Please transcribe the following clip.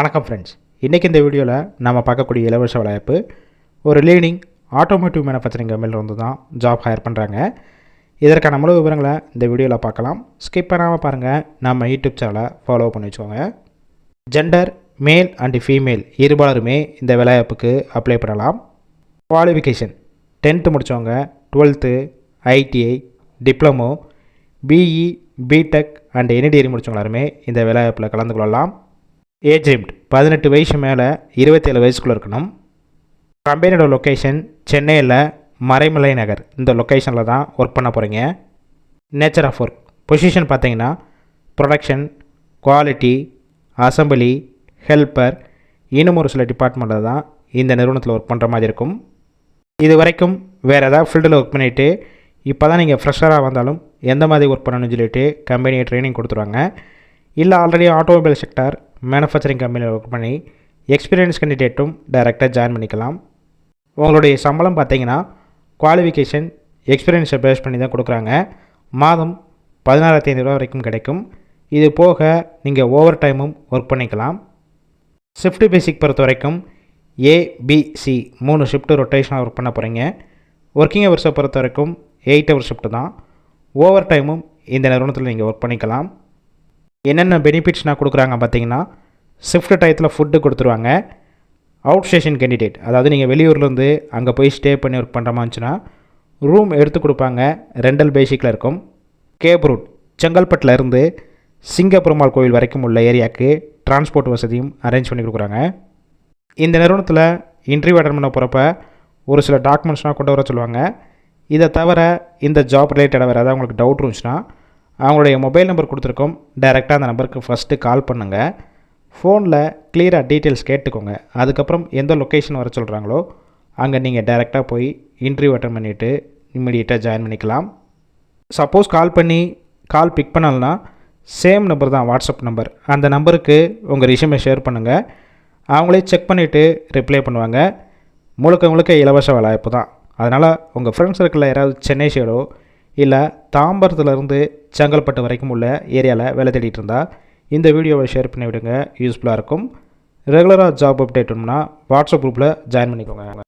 வணக்கம் ஃப்ரெண்ட்ஸ், இன்றைக்கி இந்த வீடியோவில் நம்ம பார்க்கக்கூடிய இலவச வாய்ப்பு ஒரு லீடிங் ஆட்டோமோட்டிவ் மேனுஃபேக்சரிங் கம்பெனியில் வந்து தான் ஜாப் ஹையர் பண்ணுறாங்க. இதற்கான முழு விவரங்களை இந்த வீடியோவில் பார்க்கலாம். ஸ்கிப் பண்ணாமல் பாருங்கள். நம்ம யூடியூப் சேனலை ஃபாலோ பண்ணி வச்சுக்கோங்க. ஜெண்டர் மேல் அண்ட் ஃபீமேல் இருபாலருமே இந்த வேலைவாய்ப்புக்கு அப்ளை பண்ணலாம். குவாலிஃபிகேஷன் 10th முடித்தவங்க, 12th, ITI, diploma, BE, BTech and any degree முடித்தவங்க எல்லாருமே இந்த வேலைவாய்ப்பில் கலந்து கொள்ளலாம். ஏஜ் லிமிட் 18 வயசு மேலே 27 வயசுக்குள்ளே இருக்கணும். கம்பெனியோட லொக்கேஷன் சென்னையில் மறைமலை நகர், இந்த லொக்கேஷனில் தான் ஒர்க் பண்ண போகிறீங்க. நேச்சர் ஆஃப் ஒர்க் பொசிஷன் பார்த்தீங்கன்னா ப்ரொடக்ஷன், குவாலிட்டி, அசம்பிளி, ஹெல்ப்பர், இன்னும் ஒரு சில டிபார்ட்மெண்ட்டில் தான் இந்த நிறுவனத்தில் ஒர்க் பண்ணுற மாதிரி இருக்கும். இது வரைக்கும் வேறு ஏதாவது ஃபீல்டில் ஒர்க் பண்ணிவிட்டு இப்போ தான் நீங்கள் ஃப்ரெஷராக வந்தாலும் எந்த மாதிரி ஒர்க் பண்ணணும்னு சொல்லிட்டு கம்பெனியை ட்ரைனிங் கொடுத்துருவாங்க. இல்லை ஆல்ரெடி ஆட்டோமொபைல் செக்டார் மேனுஃபேக்சரிங் கம்பெனியில் ஒர்க் பண்ணி எக்ஸ்பீரியன்ஸ் கேண்டிடேட்டும் டைரெக்டாக ஜாயின் பண்ணிக்கலாம். உங்களுடைய சம்பளம் பார்த்தீங்கன்னா குவாலிஃபிகேஷன் எக்ஸ்பீரியன்ஸை பேஸ் பண்ணி தான் கொடுக்குறாங்க. மாதம் 16,500 ரூபா வரைக்கும் கிடைக்கும். இது போக நீங்கள் ஓவர் டைமும் ஒர்க் பண்ணிக்கலாம். ஷிஃப்ட் பேசிக் பொறுத்த வரைக்கும் ABC 3 ஷிஃப்ட்டு ரொட்டேஷனாக ஒர்க் பண்ண போகிறீங்க. ஒர்க்கிங் ஹவர்ஸை பொறுத்த வரைக்கும் 8 ஹவர் ஷிஃப்ட்டு தான். ஓவர் டைமும் இந்த நிறுவனத்தில் நீங்கள் ஒர்க் பண்ணிக்கலாம். என்னென்ன பெனிஃபிட்ஸ்னால் கொடுக்குறாங்க பார்த்தீங்கன்னா, ஷிஃப்ட் டயத்தில் ஃபுட்டு கொடுத்துருவாங்க. அவுட் ஸ்டேஷன் கேண்டிடேட், அதாவது நீங்கள் வெளியூர்லேருந்து அங்கே போய் ஸ்டே பண்ணி ஒர்க் பண்ணுற மாதிரி இருந்துச்சுன்னா ரூம் எடுத்து கொடுப்பாங்க. ரெண்டல் பேசிக்கில் இருக்கும். கேப் ரூட் செங்கல்பட்டில் இருந்து சிங்கப்பெருமாள் கோவில் வரைக்கும் உள்ள ஏரியாவுக்கு டிரான்ஸ்போர்ட் வசதியும் அரேஞ்ச் பண்ணி கொடுக்குறாங்க. இந்த நிறுவனத்தில் இன்டர்வியூ அட்டன் பண்ண போகிறப்ப ஒரு சில டாக்குமெண்ட்ஸ்லாம் கொண்டு வர சொல்லுவாங்க. இதை தவிர இந்த ஜாப் ரிலேட்டடாக வேறு ஏதாவது உங்களுக்கு டவுட் இருந்துச்சுன்னா அவங்களுடைய மொபைல் நம்பர் கொடுத்துருக்கோம். டைரெக்டாக அந்த நம்பருக்கு ஃபஸ்ட்டு கால் பண்ணுங்கள். ஃபோனில் கிளியராக டீட்டெயில்ஸ் கேட்டுக்கோங்க. அதுக்கப்புறம் எந்த லொக்கேஷன் வர சொல்கிறாங்களோ அங்கே நீங்கள் டைரெக்டாக போய் இன்டர்வியூ அட்டன் பண்ணிவிட்டு இம்மிடியேட்டாக ஜாயின் பண்ணிக்கலாம். சப்போஸ் கால் பிக் பண்ணலன்னா சேம் நம்பர் தான், வாட்ஸ்அப் நம்பர். அந்த நம்பருக்கு உங்கள் ரெஸ்யூமை ஷேர் பண்ணுங்கள். அவங்களே செக் பண்ணிவிட்டு ரிப்ளை பண்ணுவாங்க. முழுக்க இலவச வாய்ப்பு தான். அதனால் உங்கள் ஃப்ரெண்ட்ஸ் சர்க்கிளில் யாராவது சென்னை சைடோ இல்லை தாம்பரத்துலேருந்து செங்கல்பட்டு வரைக்கும் உள்ள ஏரியாவில் வேலை தேடிட்டு இருந்தால் இந்த வீடியோவை ஷேர் பண்ணி விடுங்க. யூஸ்ஃபுல்லாக இருக்கும். ரெகுலராக ஜாப் அப்டேட் வேணும்னா வாட்ஸ்அப் குரூப்பில் ஜாயின் பண்ணிக்கோங்க.